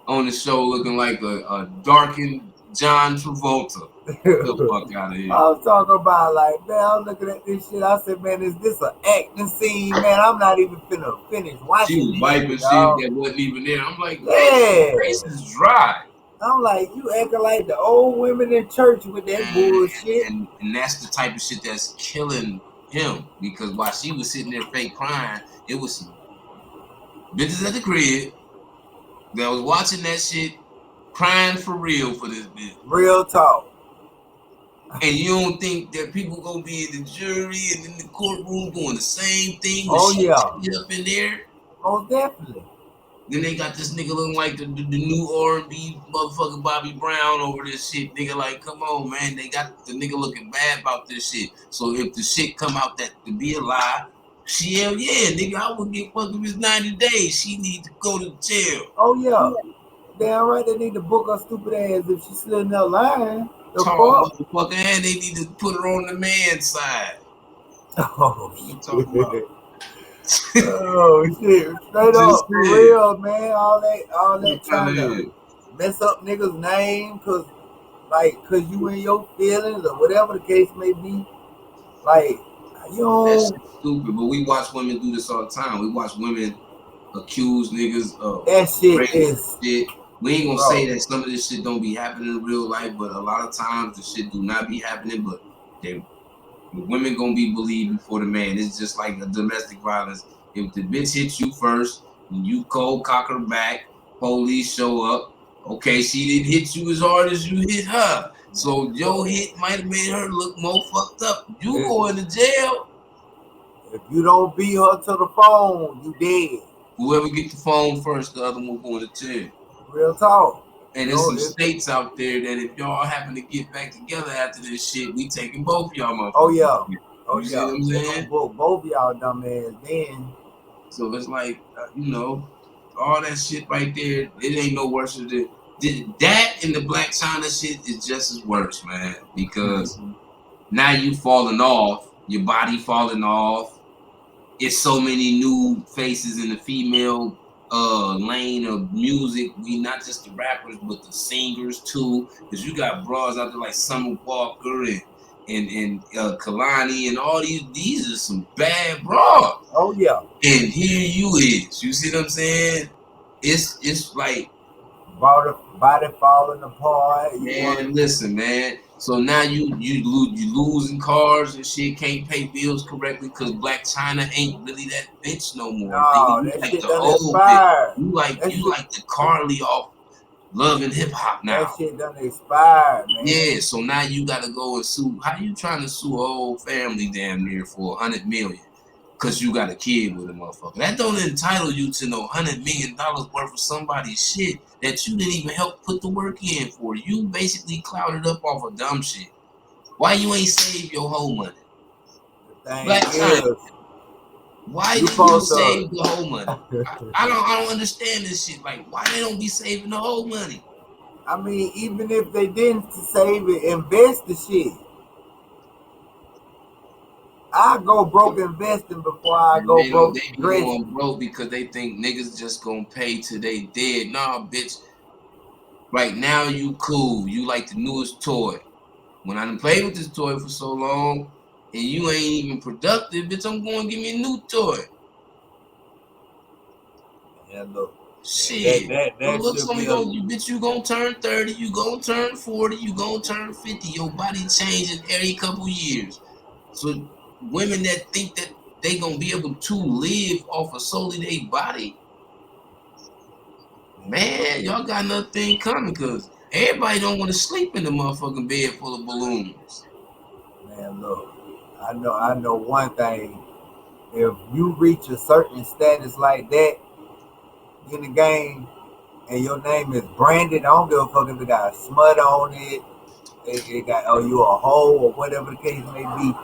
on the show looking like a darkened John Travolta. Get the fuck out of I here. was talking about like, man, I'm looking at this shit. I said, man, is this an acting scene? Man, I'm not even finna finish She watching was this wiping shit, shit dog. that wasn't even there. I'm like, man, your Yeah. face is dry. I'm like, you acting like the old women in church with that And, bullshit. and that's the type of shit that's killing him. Because while she was sitting there fake crying, it was some bitches at the crib that was watching that shit crying for real for this bitch. Real talk. And you don't think that people gonna be in the jury and in the courtroom doing the same thing when Oh she yeah, up in there? most definitely. Then they got this nigga looking like the new R&B motherfucking Bobby Brown over this shit. Nigga, like, come on, man. They got the nigga looking bad about this shit. So if the shit come out that to be a lie, she hell yeah, nigga, I would get fucked if it's 90 days. She need to go to jail. Oh yeah, damn right. They need to book her stupid ass if she's sitting there lying. The Tall fuck? motherfucker, and they need to put her on the man's side. Oh What you talking about? shit. Oh shit. Straight Just up, for said. real, man. All that Out of trying here. to mess up niggas' name cause you in your feelings or whatever the case may be. Like, you That know, shit's stupid, but we watch women do this all the time. We watch women accuse niggas of that shit rape is, shit. We ain't gonna say bro. that some of this shit don't be happening in real life, but a lot of times the shit do not be happening. But they, the women gonna be believed before the man. It's just like a domestic violence. If the bitch hits you first, and you cold cock her back, police show up. Okay, she didn't hit you as hard as you hit her. So your hit might have made her look more fucked up. You If, going to jail. if you don't beat her to the phone, you dead. Whoever get the phone first, the other one going to jail. Real talk. And You there's know, some states out there that if y'all happen to get back together after this shit, we taking both y'all oh motherfuckers. yeah. Oh You see yeah. what I'm They gonna saying? book both y'all dumb ass then. So it's like, all that shit right there, it ain't no worse than that. And the Blac Chyna shit is just as worse, man. Because now you falling off, your body falling off. It's so many new faces in the female lane of music. We not just the rappers, but the singers too. Because you got bras out there like Summer Walker and Kalani and all these are some bad bras. Oh yeah. And here you is. You see what I'm saying? It's like, Body falling apart. You want man, listen, man. So now you losing cars and shit, can't pay bills correctly because Blac Chyna ain't really that bitch no more, nigga. no, You that like shit the done old bitch. expired. You like That you shit like the Carly off Love and Hip Hop that now. shit done expired, man. Yeah, so now you gotta go and sue. How you trying to sue a whole family damn near for $100 million? because you got a kid with a motherfucker. That don't entitle you to no $100 million worth of somebody's shit that you didn't even help put the work in for. You basically clouded up off of dumb shit. Why you ain't save your whole money? Blac Chyna, why did you save the whole money? I don't understand this shit. Like, why they don't be saving the whole money? I mean, even if they didn't save it, invest the shit. I go broke investing before I go broke They be dressing. going broke because they think niggas just gonna pay till they dead. Nah, bitch. Right now you cool. You like the newest toy. When I done played with this toy for so long and you ain't even productive, bitch, I'm going to give me a new toy. Yeah, look. Shit. That Look, should some be of you, bitch, you gonna turn 30, you gonna turn 40, you gonna turn 50. Your body changing every couple years. So women that think that they gonna be able to live off of solely their body, man, y'all got nothing coming because everybody don't want to sleep in the motherfucking bed full of balloons. Man, look. I know one thing. If you reach a certain status like that in the game and your name is branded, I don't give a fuck if it got smut on it, it got, oh, you a hoe or whatever the case may be.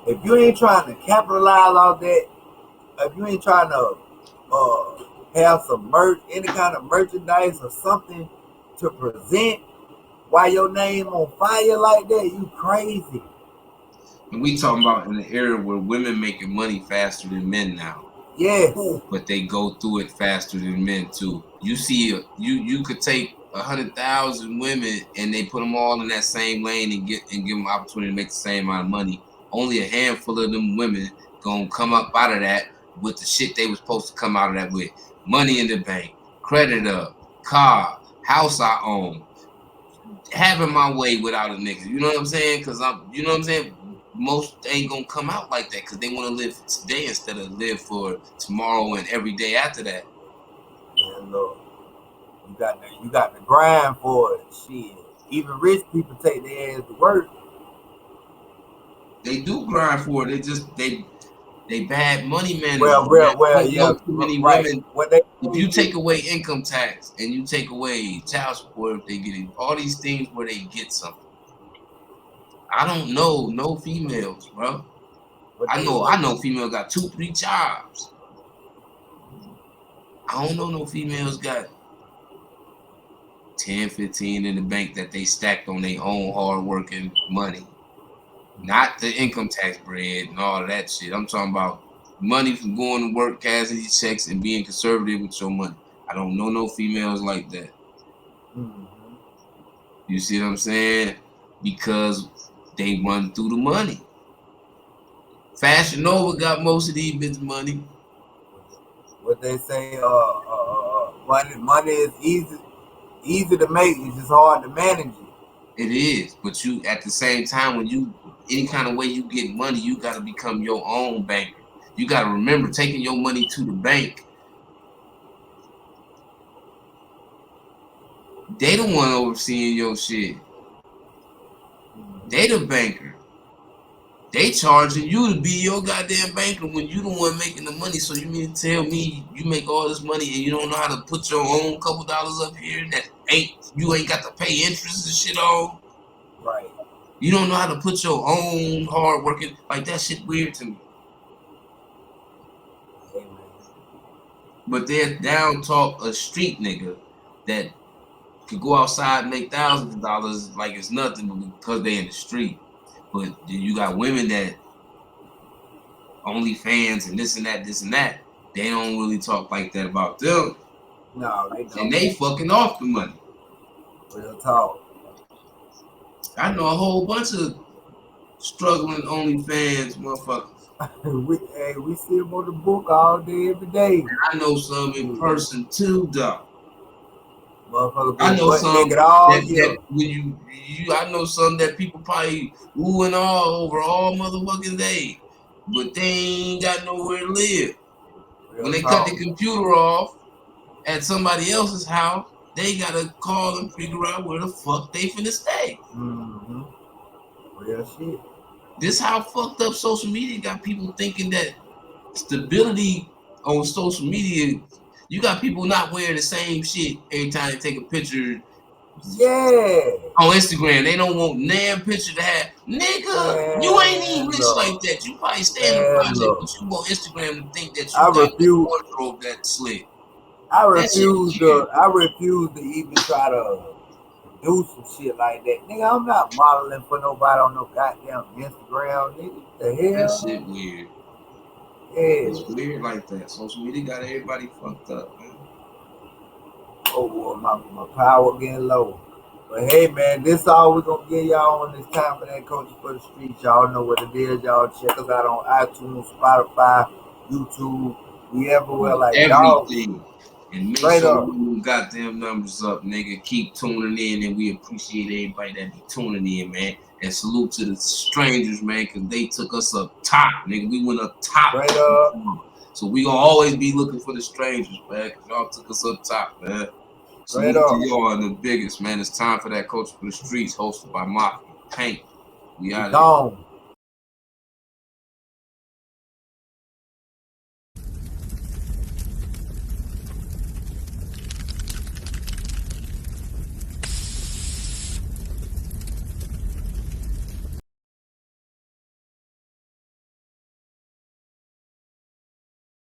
If you ain't trying to capitalize on that, if you ain't trying to have some any kind of merchandise or something to present while your name on fire like that, you crazy. And we talking about in the era where women making money faster than men now. Yes. But they go through it faster than men too. You see, you could take 100,000 women and they put them all in that same lane and give them opportunity to make the same amount of money. Only a handful of them women gonna come up out of that with the shit they was supposed to come out of that with: money in the bank, credit up, car, house I own, having my way without a nigga. You know what I'm saying? Cause you know what I'm saying? Most ain't gonna come out like that because they want to live for today instead of live for tomorrow and every day after that. Yeah, look, you got the grind for it. Shit, even rich people take their ass to work. They do grind for it. They bad money managers. Well, yeah, too many right. women. If you take away income tax and you take away child support, they get all these things where they get something. I don't know no females, bro. I know females got 2-3 jobs. I don't know no females got 10, 15 in the bank that they stacked on their own hard working money. Not the income tax bread and all of that shit. I'm talking about money from going to work, cashing these checks, and being conservative with your money. I don't know no females like that. Mm-hmm. You see what I'm saying? Because they run through the money. Fashion Nova got most of these bitches money. What they say, money is easy to make. It's just hard to manage it. It is, but you at the same time, when you any kind of way you get money, you got to become your own banker. You got to remember taking your money to the bank. They the one overseeing your shit. They the banker. They charging you to be your goddamn banker when you the one making the money. So you mean to tell me you make all this money and you don't know how to put your own couple dollars up here that you ain't got to pay interest and shit on? Right. You don't know how to put your own hard working, like that shit weird to me. But they're down talk a street nigga that could go outside and make thousands of dollars like it's nothing because they in the street. But you got women that OnlyFans and this and that. They don't really talk like that about them. No, they don't. And they fucking off the money. Real talk. I know a whole bunch of struggling OnlyFans motherfuckers. we see them on the book all day, every day. And I know some in person too, though. I know some that when I know some that people probably ooh and all over all motherfucking day, but they ain't got nowhere to live. When they cut the computer off at somebody else's house, they gotta call and figure out where the fuck they finna stay. Mm-hmm. Real shit. This how fucked up social media got people thinking that stability on social media. You got people not wearing the same shit every time they take a picture. Yeah. On Instagram, they don't want damn picture to have. Nigga, you ain't even rich like that. You probably stay in the project, but you want Instagram to think that you got the wardrobe that slick. I refuse to even try to do some shit like that. Nigga, I'm not modeling for nobody on no goddamn Instagram, nigga. The hell? That shit weird. Yeah. It's weird like that. Social media got everybody fucked up, man. Oh, boy, my power getting low. But hey, man, this all we're going to give y'all on this time for that Culture for the Streets. Y'all know what it is. Y'all check us out on iTunes, Spotify, YouTube. We everywhere like everything. Y'all. And make sure we got them numbers up, nigga. Keep tuning in, and we appreciate everybody that be tuning in, man. And salute to the strangers, man, because they took us up top, nigga. We went up top. So we gonna always be looking for the strangers, man, because y'all took us up top, man. Salute to y'all and the biggest, man. It's time for that Culture for the Streets, hosted by Mafia Paint. We out here.